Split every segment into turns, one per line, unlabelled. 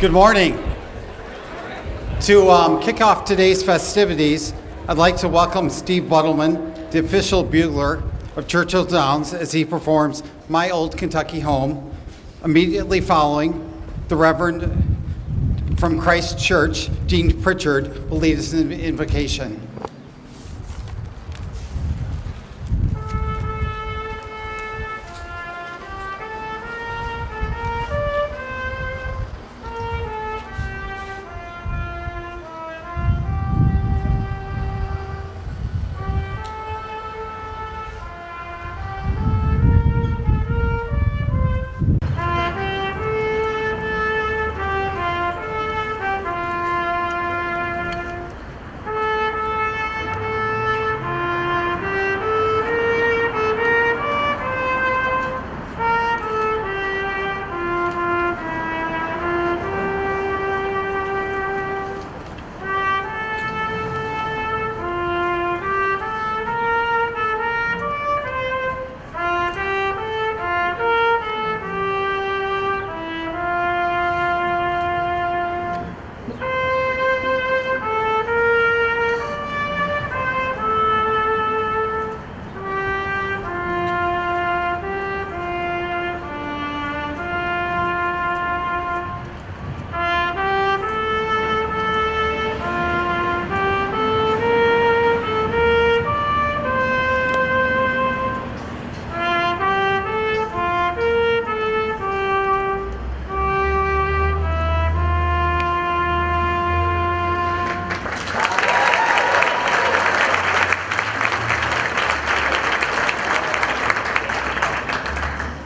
Good morning. To kick off today's festivities, I'd like to welcome Steve Buttleman, the official bugler of Churchill Downs, as he performs My Old Kentucky Home. Immediately following, the Reverend from Christ Church, Dean Pritchard, will lead us in the invocation.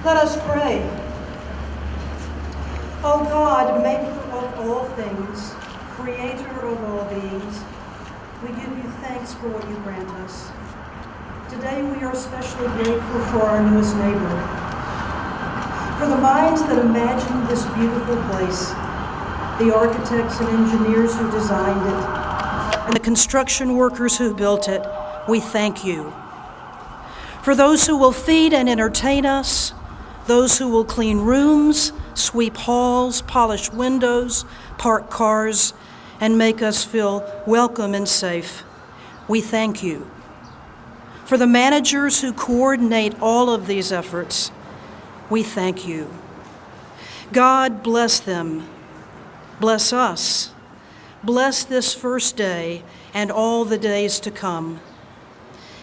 Let us pray. O God, maker of all things, creator of all beings, we give you thanks for what you grant us. Today we are especially grateful for our newest neighbor, for the minds that imagined this beautiful place, the architects and engineers who designed it, and the construction workers who built it. We thank you. For those who will feed and entertain us, those who will clean rooms, sweep halls, polish windows, park cars, and make us feel welcome and safe. We thank you. For the managers who coordinate all of these efforts, we thank you. God, bless them. Bless us. Bless this first day and all the days to come.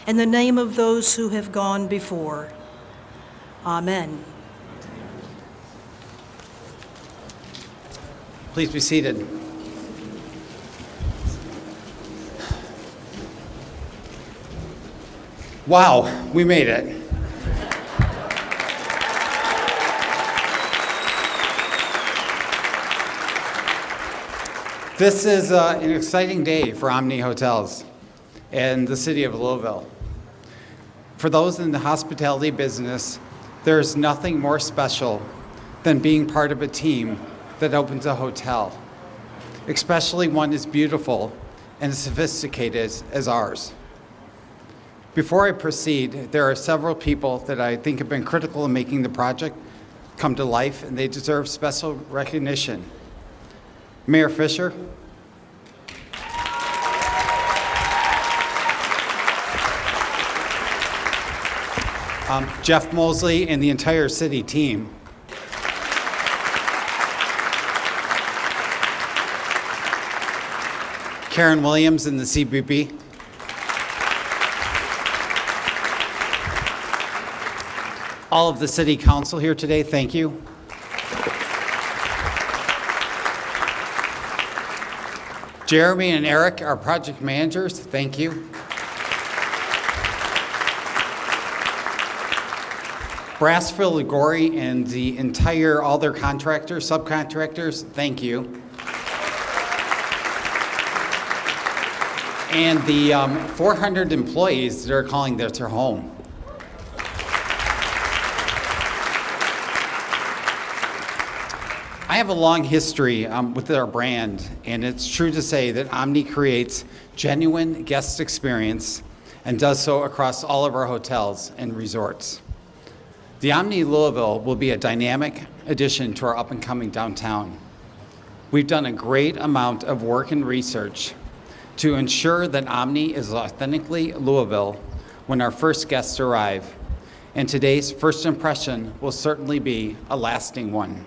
In the name of those who have gone before. Amen.
Please be seated. Wow, we made it. This is an exciting day for Omni Hotels and the city of Louisville. For those in the hospitality business, there's nothing more special than being part of a team that opens a hotel, especially one as beautiful and as sophisticated as ours. Before I proceed, there are several people that I think have been critical in making the project come to life, and they deserve special recognition. Mayor Fisher, Jeff Mosley and the entire city team, Karen Williams and the CBB, all of the city council here today, thank you. Jeremy and Eric, our project managers, thank you. Brassville, Ligori, and the entire, all their contractors, subcontractors, thank you. And the 400 employees that are calling this their home. I have a long history with our brand, and it's true to say that Omni creates genuine guest experience and does so across all of our hotels and resorts. The Omni Louisville will be a dynamic addition to our up-and-coming downtown. We've done a great amount of work and research to ensure that Omni is authentically Louisville when our first guests arrive, and today's first impression will certainly be a lasting one.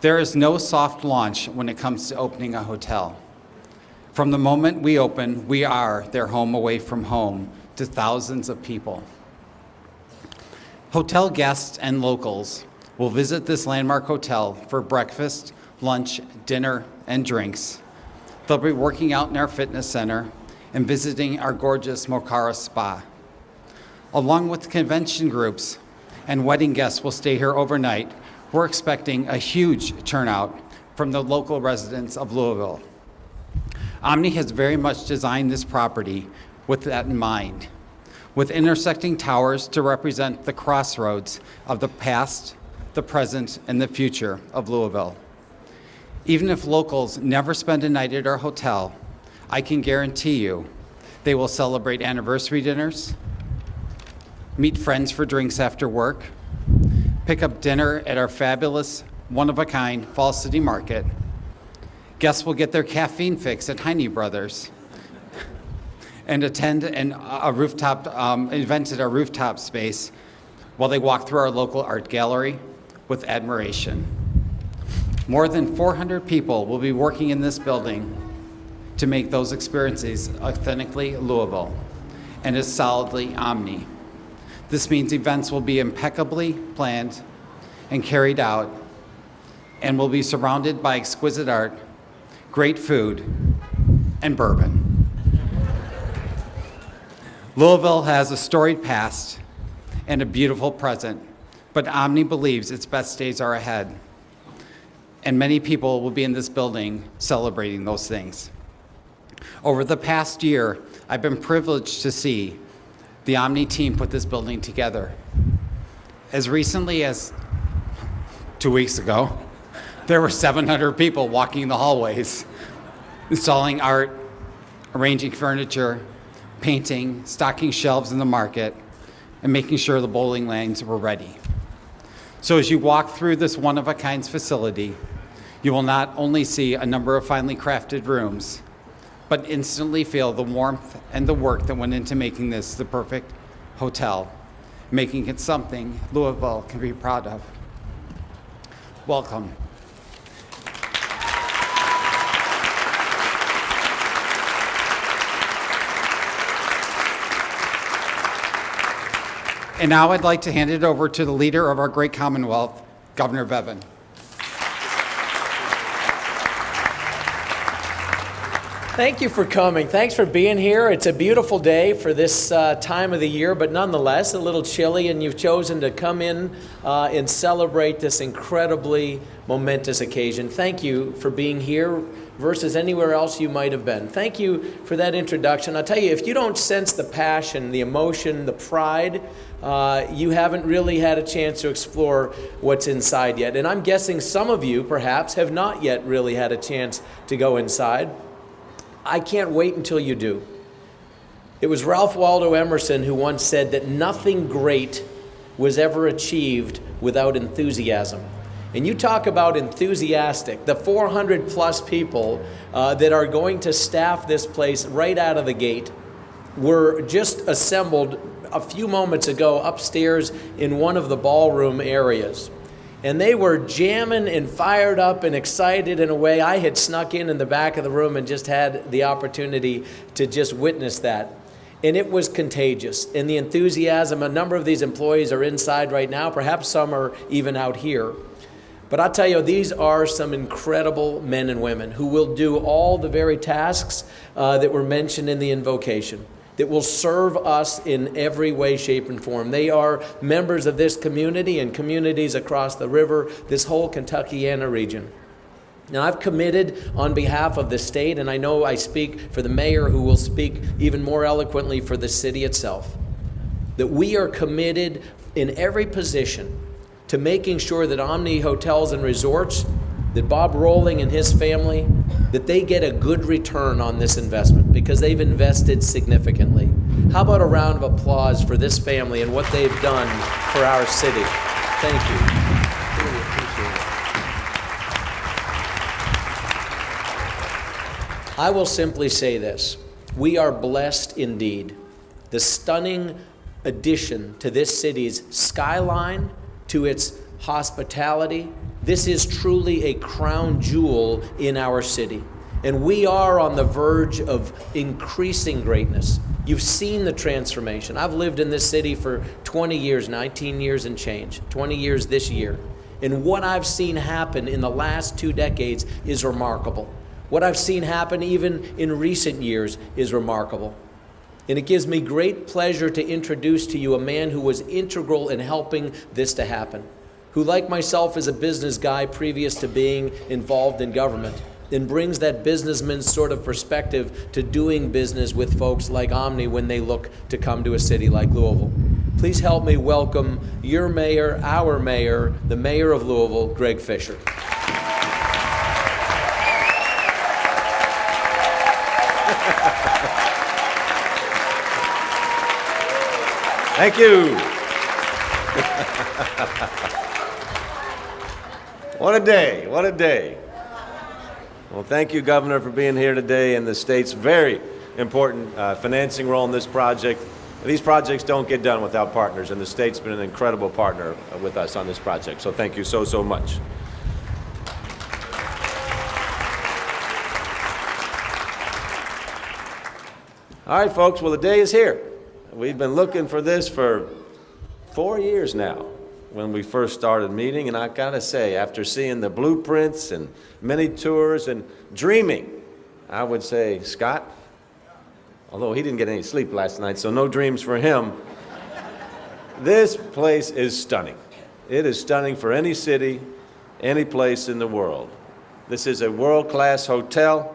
There is no soft launch when it comes to opening a hotel. From the moment we open, we are their home away from home to thousands of people. Hotel guests and locals will visit this landmark hotel for breakfast, lunch, dinner, and drinks. They'll be working out in our fitness center and visiting our gorgeous Mocara spa. Along with convention groups and wedding guests will stay here overnight, we're expecting a huge turnout from the local residents of Louisville. Omni has very much designed this property with that in mind, with intersecting towers to represent the crossroads of the past, the present, and the future of Louisville. Even if locals never spend a night at our hotel, I can guarantee you they will celebrate anniversary dinners, meet friends for drinks after work, pick up dinner at our fabulous, one-of-a-kind Fall City Market. Guests will get their caffeine fix at Heine Brothers and attend a rooftop event at our rooftop space while they walk through our local art gallery with admiration. More than 400 people will be working in this building to make those experiences authentically Louisville and is solidly Omni. This means events will be impeccably planned and carried out and will be surrounded by exquisite art, great food, and bourbon. Louisville has a storied past and a beautiful present, but Omni believes its best days are ahead, and many people will be in this building celebrating those things. Over the past year, I've been privileged to see the Omni team put this building together. As recently as 2 weeks ago, there were 700 people walking the hallways, installing art, arranging furniture, painting, stocking shelves in the market, and making sure the bowling lanes were ready. So as you walk through this one-of-a-kind facility, you will not only see a number of finely crafted rooms, but instantly feel the warmth and the work that went into making this the perfect hotel, making it something Louisville can be proud of. Welcome. And now I'd like to hand it over to the leader of our great Commonwealth, Governor Bevin.
Thank you for coming. Thanks for being here. It's a beautiful day for this time of the year, but nonetheless a little chilly, and you've chosen to come in and celebrate this incredibly momentous occasion. Thank you for being here versus anywhere else you might have been. Thank you for that introduction. I'll tell you, if you don't sense the passion, the emotion, the pride, you haven't really had a chance to explore what's inside yet. And I'm guessing some of you perhaps have not yet really had a chance to go inside. I can't wait until you do. It was Ralph Waldo Emerson who once said that nothing great was ever achieved without enthusiasm. And you talk about enthusiastic, the 400 plus people that are going to staff this place right out of the gate were just assembled a few moments ago upstairs in one of the ballroom areas. And they were jamming and fired up and excited in a way. I had snuck in the back of the room and just had the opportunity to just witness that. And it was contagious. And the enthusiasm, a number of these employees are inside right now. Perhaps some are even out here. But I'll tell you, these are some incredible men and women who will do all the very tasks that were mentioned in the invocation, that will serve us in every way, shape, and form. They are members of this community and communities across the river, this whole Kentuckiana region. Now, I've committed on behalf of the state, and I know I speak for the mayor, who will speak even more eloquently for the city itself, that we are committed in every position to making sure that Omni Hotels and Resorts, that Bob Rolling and his family, that they get a good return on this investment because they've invested significantly. How about a round of applause for this family and what they've done for our city? Thank you. Really appreciate I will simply say this. We are blessed indeed. The stunning addition to this city's skyline, to its hospitality, this is truly a crown jewel in our city. And we are on the verge of increasing greatness. You've seen the transformation. I've lived in this city for 20 years, 19 years and change, 20 years this year. And what I've seen happen in the last 2 decades is remarkable. What I've seen happen even in recent years is remarkable. And it gives me great pleasure to introduce to you a man who was integral in helping this to happen, who, like myself, is a business guy previous to being involved in government, and brings that businessman's sort of perspective to doing business with folks like Omni when they look to come to a city like Louisville. Please help me welcome your mayor, our mayor, the mayor of Louisville, Greg Fisher.
Thank you. What a day, what a day. Well, thank you, Governor, for being here today and the state's very important financing role in this project. These projects don't get done without partners, and the state's been an incredible partner with us on this project. So thank you so, so much. All right, folks, well, the day is here. We've been looking for this for 4 years now when we first started meeting, and I gotta say, after seeing the blueprints and many tours and dreaming, I would say, Scott, although he didn't get any sleep last night, so no dreams for him, this place is stunning. It is stunning for any city, any place in the world. This is a world-class hotel.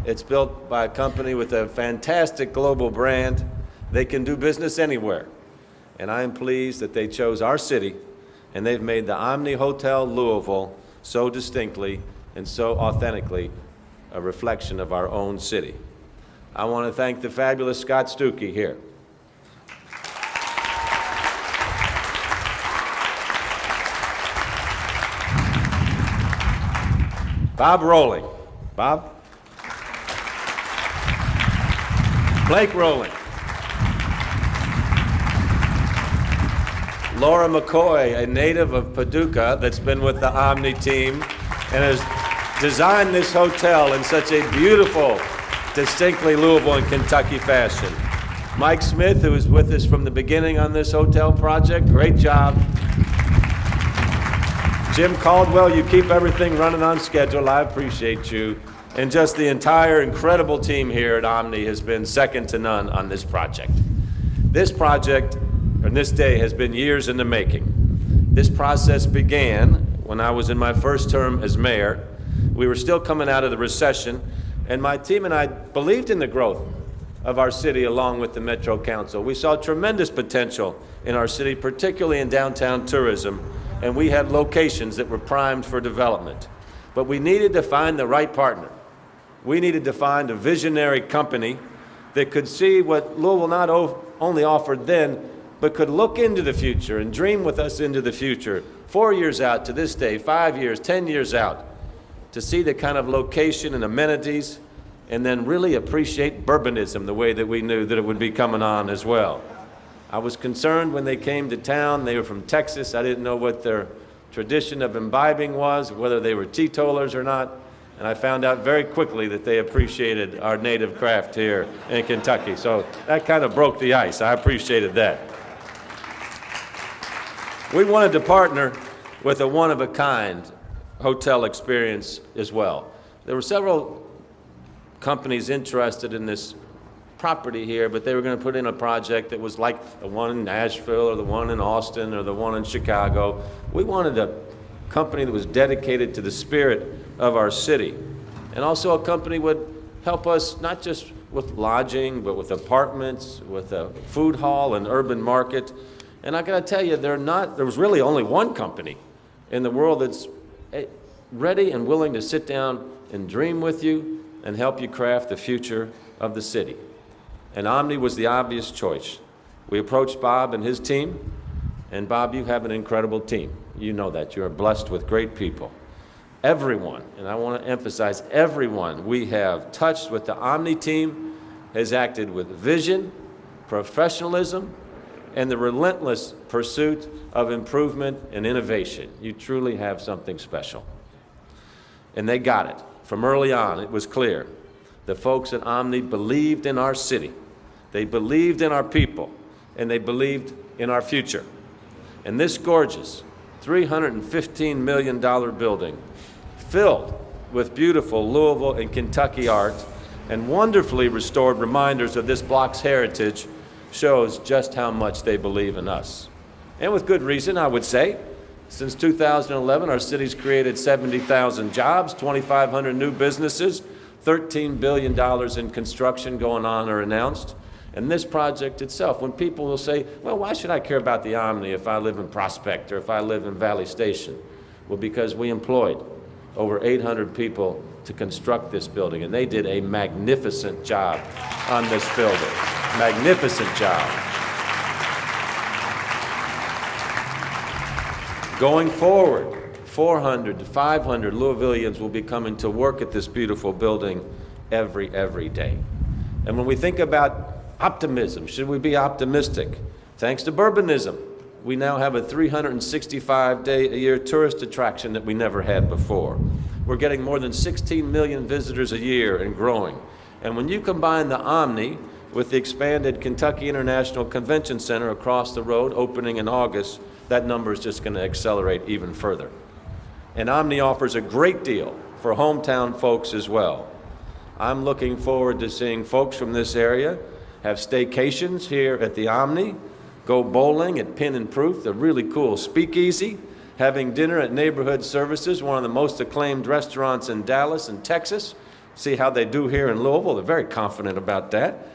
It's built by a company with a fantastic global brand. They can do business anywhere. And I am pleased that they chose our city, and they've made the Omni Hotel Louisville so distinctly and so authentically a reflection of our own city. I want to thank the fabulous Scott Stuckey here. Bob Rowling. Bob? Blake Rowling. Laura McCoy, a native of Paducah that's been with the Omni team and has designed this hotel in such a beautiful, distinctly Louisville and Kentucky fashion. Mike Smith, who was with us from the beginning on this hotel project, great job. Jim Caldwell, you keep everything running on schedule. I appreciate you. And just the entire incredible team here at Omni has been second to none on this project. This project, and this day, has been years in the making. This process began when I was in my first term as mayor. We were still coming out of the recession, and my team and I believed in the growth of our city along with the Metro Council. We saw tremendous potential in our city, particularly in downtown tourism, and we had locations that were primed for development. But we needed to find the right partner. We needed to find a visionary company that could see what Louisville not only offered then, but could look into the future and dream with us into the future, 4 years out to this day, 5 years, 10 years out, to see the kind of location and amenities, and then really appreciate bourbonism the way that we knew that it would be coming on as well. I was concerned when they came to town. They were from Texas. I didn't know what their tradition of imbibing was, whether they were teetotalers or not, and I found out very quickly that they appreciated our native craft here in Kentucky. So that kind of broke the ice. I appreciated that. We wanted to partner with a one-of-a-kind hotel experience as well. There were several companies interested in this property here, but they were going to put in a project that was like the one in Nashville or the one in Austin or the one in Chicago. We wanted a company that was dedicated to the spirit of our city, and also a company would help us not just with lodging, but with apartments, with a food hall and urban market. And I gotta tell you, there was really only one company in the world that's ready and willing to sit down and dream with you and help you craft the future of the city. And Omni was the obvious choice. We approached Bob and his team, and Bob, you have an incredible team. You know that. You are blessed with great people. everyone, and I want to emphasize everyone we have touched with the Omni team has acted with vision, professionalism, and the relentless pursuit of improvement and innovation. You truly have something special. And they got it. From early on, it was clear. The folks at Omni believed in our city. They believed in our people, and they believed in our future. And this gorgeous $315 million building, filled with beautiful Louisville and Kentucky art and wonderfully restored reminders of this block's heritage, shows just how much they believe in us. And with good reason, I would say. Since 2011, our city's created 70,000 jobs, 2,500 new businesses, $13 billion in construction going on or announced. And this project itself, when people will say, well, why should I care about the Omni if I live in Prospect or if I live in Valley Station? Well, because we employed over 800 people to construct this building, and they did a magnificent job on this building. Magnificent job. Going forward, 400 to 500 Louisvillians will be coming to work at this beautiful building every day. And when we think about optimism, should we be optimistic? Thanks to Bourbonism, we now have a 365-day-a-year tourist attraction that we never had before. We're getting more than 16 million visitors a year and growing. And when you combine the Omni with the expanded Kentucky International Convention Center across the road opening in August, that number is just going to accelerate even further. And Omni offers a great deal for hometown folks as well. I'm looking forward to seeing folks from this area have staycations here at the Omni, go bowling at Pin and Proof, the really cool speakeasy, having dinner at Neighborhood Services, one of the most acclaimed restaurants in Dallas and Texas. See how they do here in Louisville. They're very confident about that.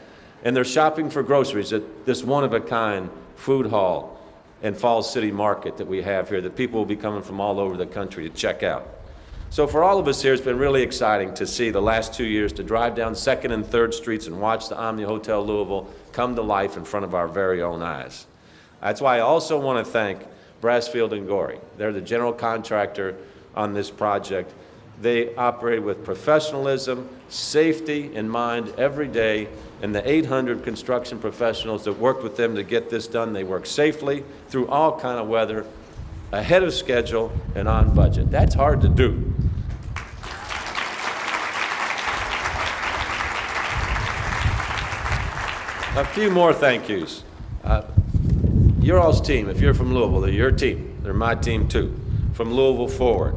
And they're shopping for groceries at this one-of-a-kind food hall and Falls City Market that we have here that people will be coming from all over the country to check out. So for all of us here, it's been really exciting to see the last 2 years, to drive down 2nd and 3rd Streets and watch the Omni Hotel Louisville come to life in front of our very own eyes. That's why I also want to thank Brassfield and Gorey. They're the general contractor on this project. They operate with professionalism, safety in mind every day, and the 800 construction professionals that worked with them to get this done, they work safely through all kind of weather, ahead of schedule and on budget. That's hard to do. A few more thank yous. Your all's team, if you're from Louisville, they're your team. They're my team too. From Louisville forward,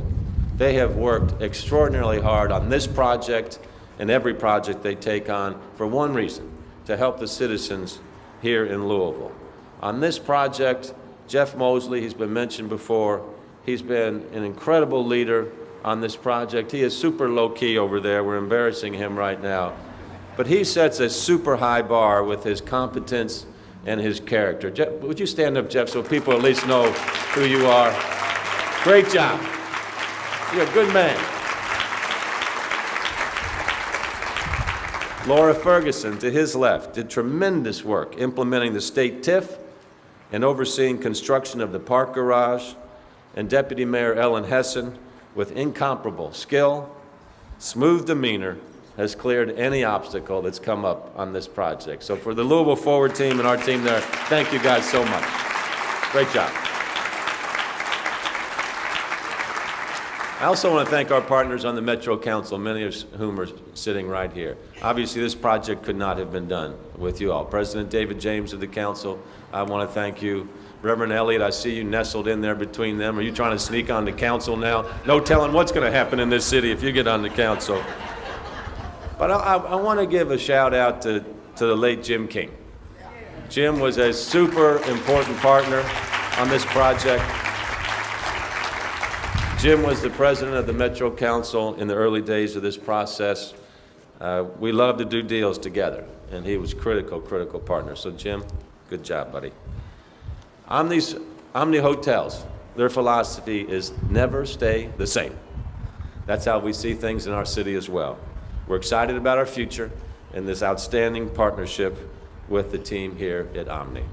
they have worked extraordinarily hard on this project and every project they take on for one reason, to help the citizens here in Louisville. On this project, Jeff Mosley, he's been mentioned before, he's been an incredible leader on this project. He is super low-key over there. We're embarrassing him right now. But he sets a super high bar with his competence and his character. Jeff, would you stand up, Jeff, so people at least know who you are? Great job. You're a good man. Laura Ferguson, to his left, did tremendous work implementing the state TIF and overseeing construction of the park garage, and Deputy Mayor Ellen Hessen, with incomparable skill, smooth demeanor, has cleared any obstacle that's come up on this project. So for the Louisville Forward team and our team there, thank you guys so much. Great job. I also want to thank our partners on the Metro Council, many of whom are sitting right here. Obviously, this project could not have been done with you all. President David James of the council, I want to thank you. Reverend Elliott, I see you nestled in there between them. Are you trying to sneak on the council now? No telling what's going to happen in this city if you get on the council. But I want to give a shout out to the late Jim King. Jim was a super important partner on this project. Jim was the president of the Metro Council in the early days of this process. We love to do deals together, and he was critical partner. So Jim, good job, buddy. Omni Hotels, their philosophy is never stay the same. That's how we see things in our city as well. We're excited about our future and this outstanding partnership with the team here at Omni.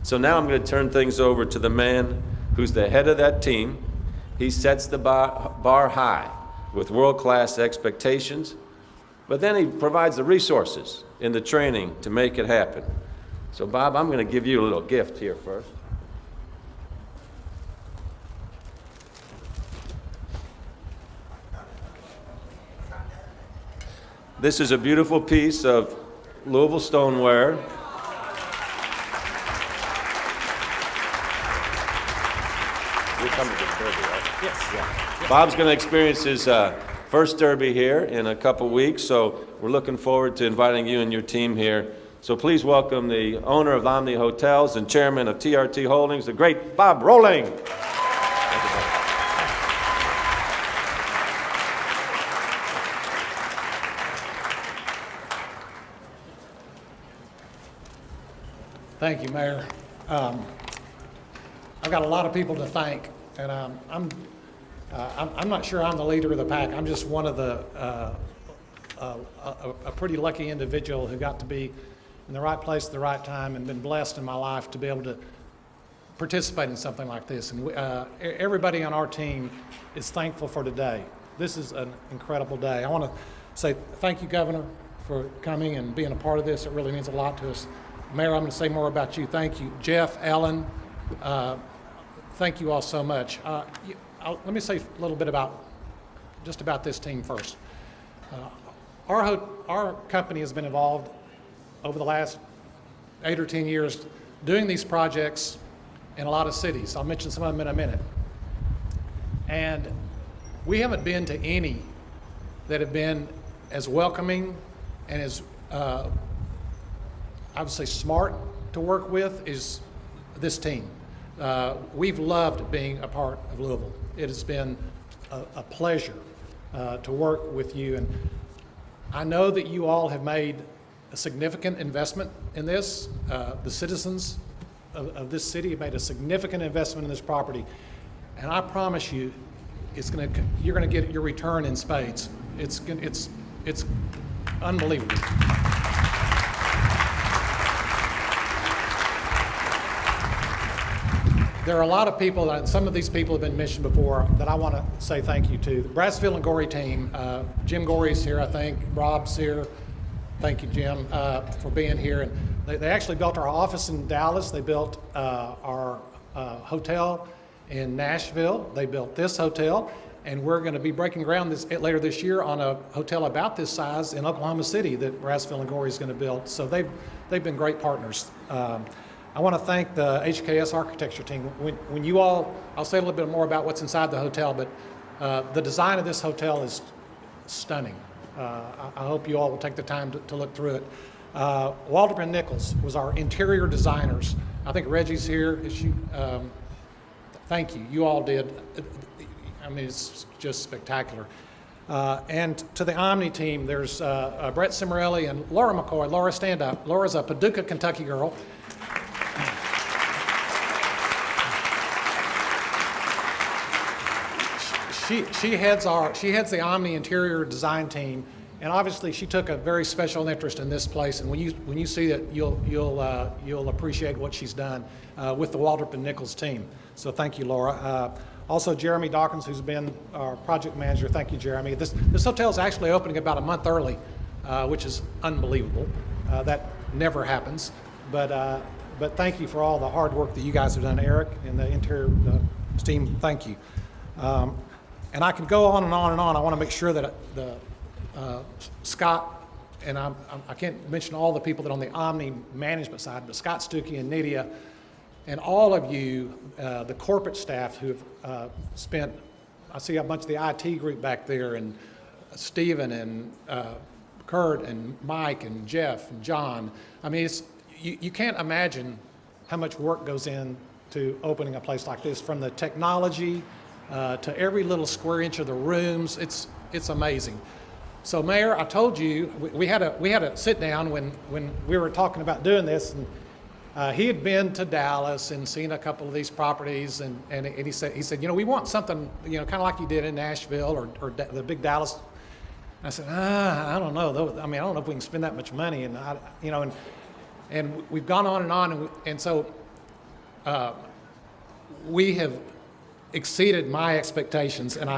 So now I'm going to turn things over to the man who's the head of that team He sets the bar high with world-class expectations, but then he provides the resources and the training to make it happen. So Bob, I'm going to give you a little gift here first. This is a beautiful piece of Louisville stoneware. You're coming to the Derby, right?
Yes.
Yeah. Bob's going to experience his first Derby here in a couple weeks, so we're looking forward to inviting you and your team here. So please welcome the owner of Omni Hotels and chairman of TRT Holdings, the great Bob Rolling.
Thank you, Mayor. I've got a lot of people to thank, and I'm not sure I'm the leader of the pack. I'm just one of the a pretty lucky individual who got to be in the right place at the right time and been blessed in my life to be able to participate in something like this. And everybody on our team is thankful for today. This is an incredible day. I want to say thank you, Governor, for coming and being a part of this. It really means a lot to us. Mayor, I'm going to say more about you. Thank you. Jeff, Ellen, thank you all so much. Let me say a little bit about this team first. Our company has been involved over the last 8 or 10 years doing these projects in a lot of cities. I'll mention some of them in a minute. And we haven't been to any that have been as welcoming and as I would say smart to work with is this team. We've loved being a part of Louisville. It has been a pleasure to work with you. And I know that you all have made a significant investment in this. The citizens of this city have made a significant investment in this property. And I promise you, you're going to get your return in spades. It's unbelievable. There are a lot of people, and some of these people have been mentioned before, that I want to say thank you to. The Brassfield and Gorey team, Jim Gorey's here, I think. Rob's here. Thank you, Jim, for being here. And they actually built our office in Dallas. They built our hotel in Nashville. They built this hotel. And we're going to be breaking ground later this year on a hotel about this size in Oklahoma City that Brassfield and Gorey is going to build. So they've been great partners. I want to thank the HKS architecture team. When you all, I'll say a little bit more about what's inside the hotel, but the design of this hotel is stunning. I hope you all will take the time to look through it. Waldrop and Nichols was our interior designers. I think Reggie's here. Thank you. You all did. I mean, it's just spectacular. And to the Omni team, there's Brett Cimarelli and Laura McCoy. Laura, stand up. Laura's a Paducah, Kentucky girl. She heads the Omni interior design team, and obviously she took a very special interest in this place. And when you see it, you'll appreciate what she's done with the Waldrop and Nichols team. So thank you, Laura. Also, Jeremy Dawkins, who's been our project manager. Thank you, Jeremy. This hotel is actually opening about a month early, which is unbelievable. That never happens. But thank you for all the hard work that you guys have done, Eric and the interior team. Thank you. And I can go on and on and on. I want to make sure that Scott, and I can't mention all the people that are on the Omni management side, but Scott Stuckey and Nydia, and all of you, the corporate staff who have spent, I see a bunch of the IT group back there, and Stephen and Kurt and Mike and Jeff and John. I mean, you can't imagine how much work goes into opening a place like this, from the technology to every little square inch of the rooms. It's amazing. So, Mayor, I told you we had a sit down when we were talking about doing this, and he had been to Dallas and seen a couple of these properties, and he said, we want something, kind of like you did in Nashville or the big Dallas. I said, I don't know. I mean, I don't know if we can spend that much money, and and we've gone on, and so we have exceeded my expectations, and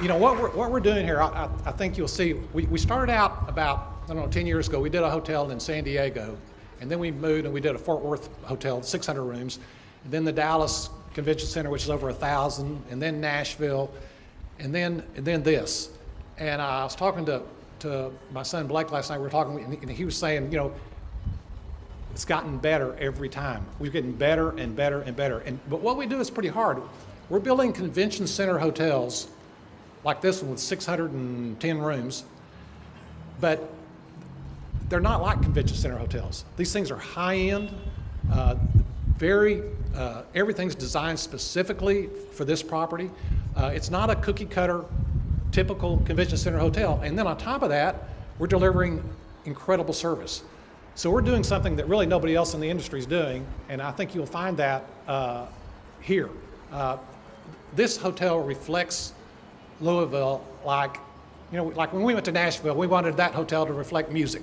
you know, what we're doing here, I think you'll see, we started out about, I don't know, 10 years ago. We did a hotel in San Diego, and then we moved and we did a Fort Worth hotel, 600 rooms, and then the Dallas Convention Center, which is over 1,000, and then Nashville, and then this. And I was talking to my son Blake last night. We were talking, and he was saying, you know, it's gotten better every time. We're getting better and better and better. But what we do is pretty hard. We're building convention center hotels like this one with 610 rooms, but they're not like convention center hotels. These things are high-end, everything's designed specifically for this property. It's not a cookie-cutter, typical convention center hotel. And then on top of that, we're delivering incredible service. So we're doing something that really nobody else in the industry is doing, and I think you'll find that here. This hotel reflects Louisville like, you know, like when we went to Nashville, we wanted that hotel to reflect music.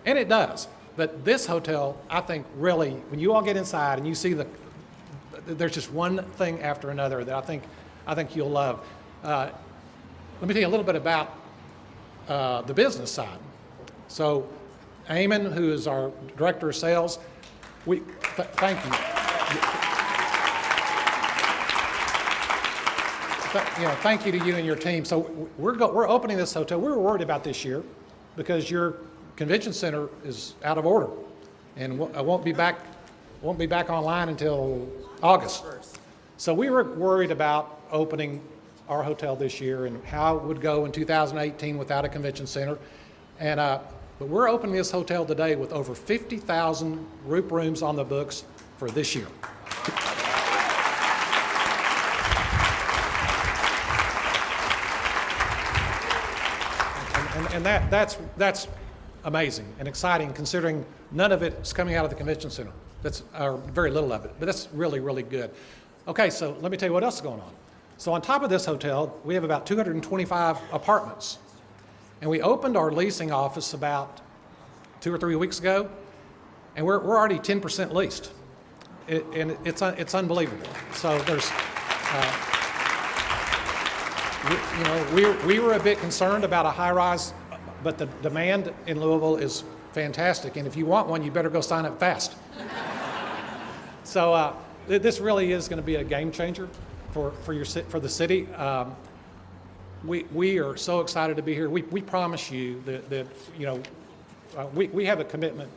And it does. But this hotel, I think really, when you all get inside and you see there's just one thing after another that I think you'll love. Let me tell you a little bit about the business side. So Eamon, who is our director of sales, thank you. Thank you to you and your team. So we're opening this hotel. We were worried about this year because your convention center is out of order, and won't be back online until August. So we were worried about opening our hotel this year and how it would go in 2018 without a convention center. And but we're opening this hotel today with over 50,000 group rooms on the books for this year. And that's amazing and exciting, considering none of it's coming out of the convention center. Or very little of it, but that's really, really good. Okay, so let me tell you what else is going on. So on top of this hotel, we have about 225 apartments. And we opened our leasing office about 2 or 3 weeks ago, and we're already 10% leased. And it's unbelievable. So there's, we were a bit concerned about a high-rise, but the demand in Louisville is fantastic. And if you want one, you better go sign up fast. So this really is going to be a game changer for the city. We are so excited to be here. We promise you that we have a commitment,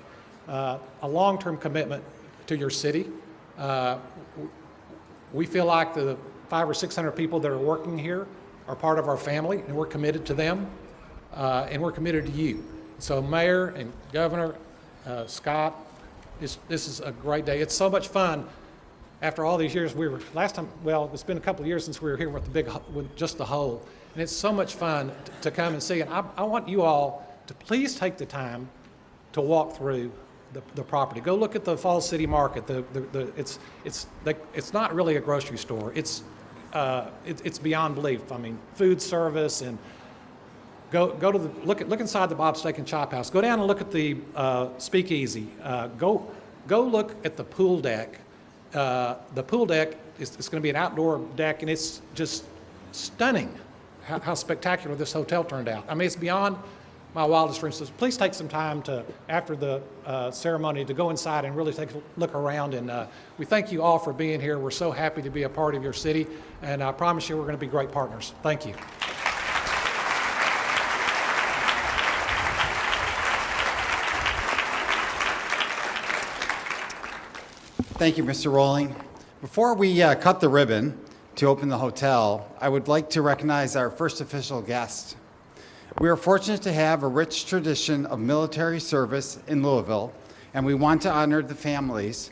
a long-term commitment to your city. We feel like the 500 or 600 people that are working here are part of our family, and we're committed to them, and we're committed to you. So Mayor and Governor Scott, this is a great day. It's so much fun. After all these years, it's been a couple of years since we were here with just the whole, and it's so much fun to come and see. And I want you all to please take the time to walk through the property. Go look at the Falls City Market. It's not really a grocery store. It's beyond belief. I mean, food service, and go to look inside the Bob Steak and Chop House. Go down and look at the Speakeasy. Go look at the pool deck. The pool deck is going to be an outdoor deck, and it's just stunning how spectacular this hotel turned out. I mean, it's beyond my wildest dreams. So please take some time after the ceremony to go inside and really take a look around. And we thank you all for being here. We're so happy to be a part of your city, and I promise you we're going to be great partners. Thank you.
Thank you, Mr. Rowling. Before we cut the ribbon to open the hotel, I would like to recognize our first official guest. We are fortunate to have a rich tradition of military service in Louisville, and we want to honor the families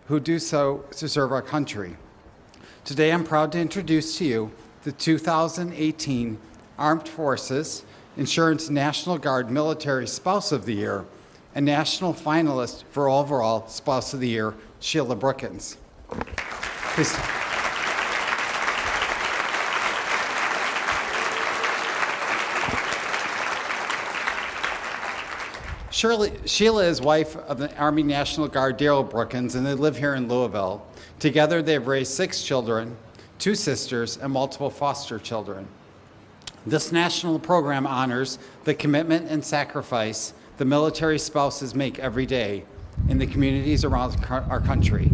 who do so to serve our country. Today, I'm proud to introduce to you the 2018 Armed Forces Insurance National Guard Military Spouse of the Year and national finalist for overall Spouse of the Year, Sheila Brookins. Please. Sheila is wife of the Army National Guard Daryl Brookins, and they live here in Louisville. Together, they've raised 6 children, 2 sisters, and multiple foster children. This national program honors the commitment and sacrifice the military spouses make every day in the communities around our country.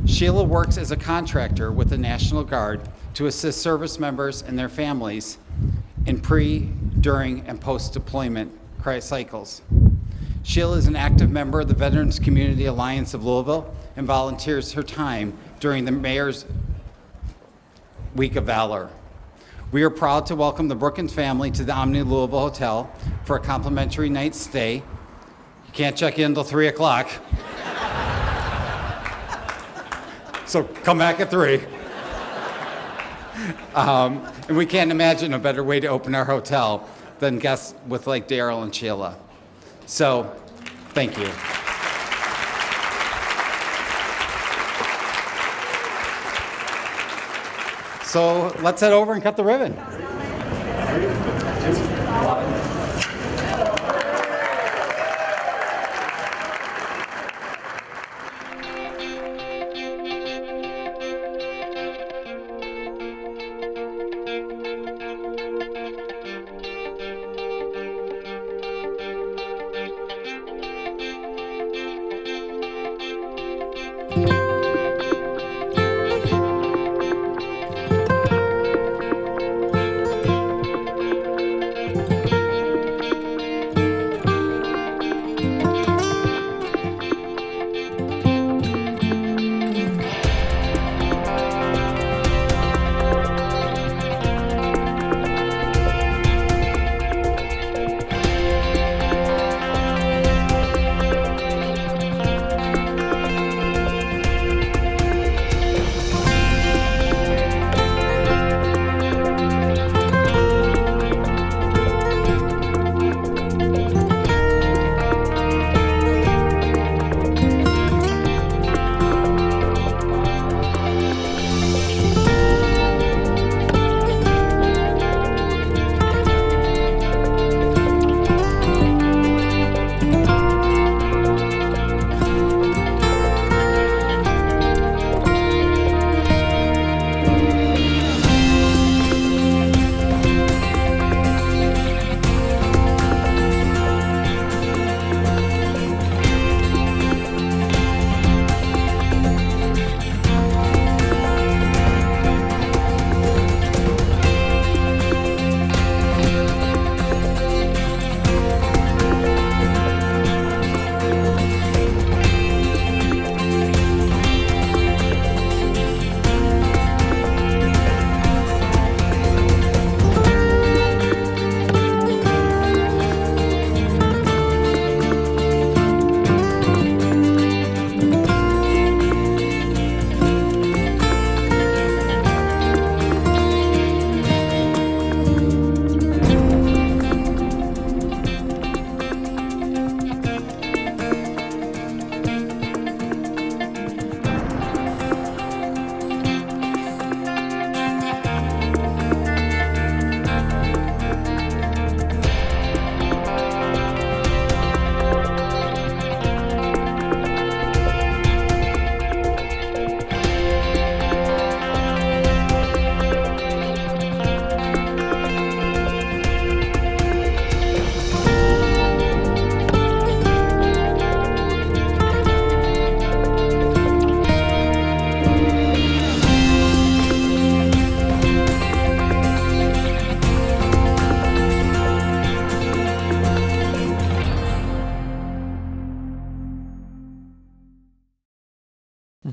Sheila works as a contractor with the National Guard to assist service members and their families in pre, during, and post-deployment cycles. Sheila is an active member of the Veterans Community Alliance of Louisville and volunteers her time during the Mayor's Week of Valor. We are proud to welcome the Brookins family to the Omni Louisville Hotel for a complimentary night stay. You can't check in until 3 o'clock. So come back at 3. And we can't imagine a better way to open our hotel than guests with like Daryl and Sheila. So, thank you. So let's head over and cut the ribbon.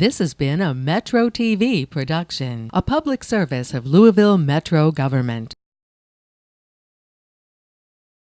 This has been a Metro TV production, a public service of Louisville Metro government.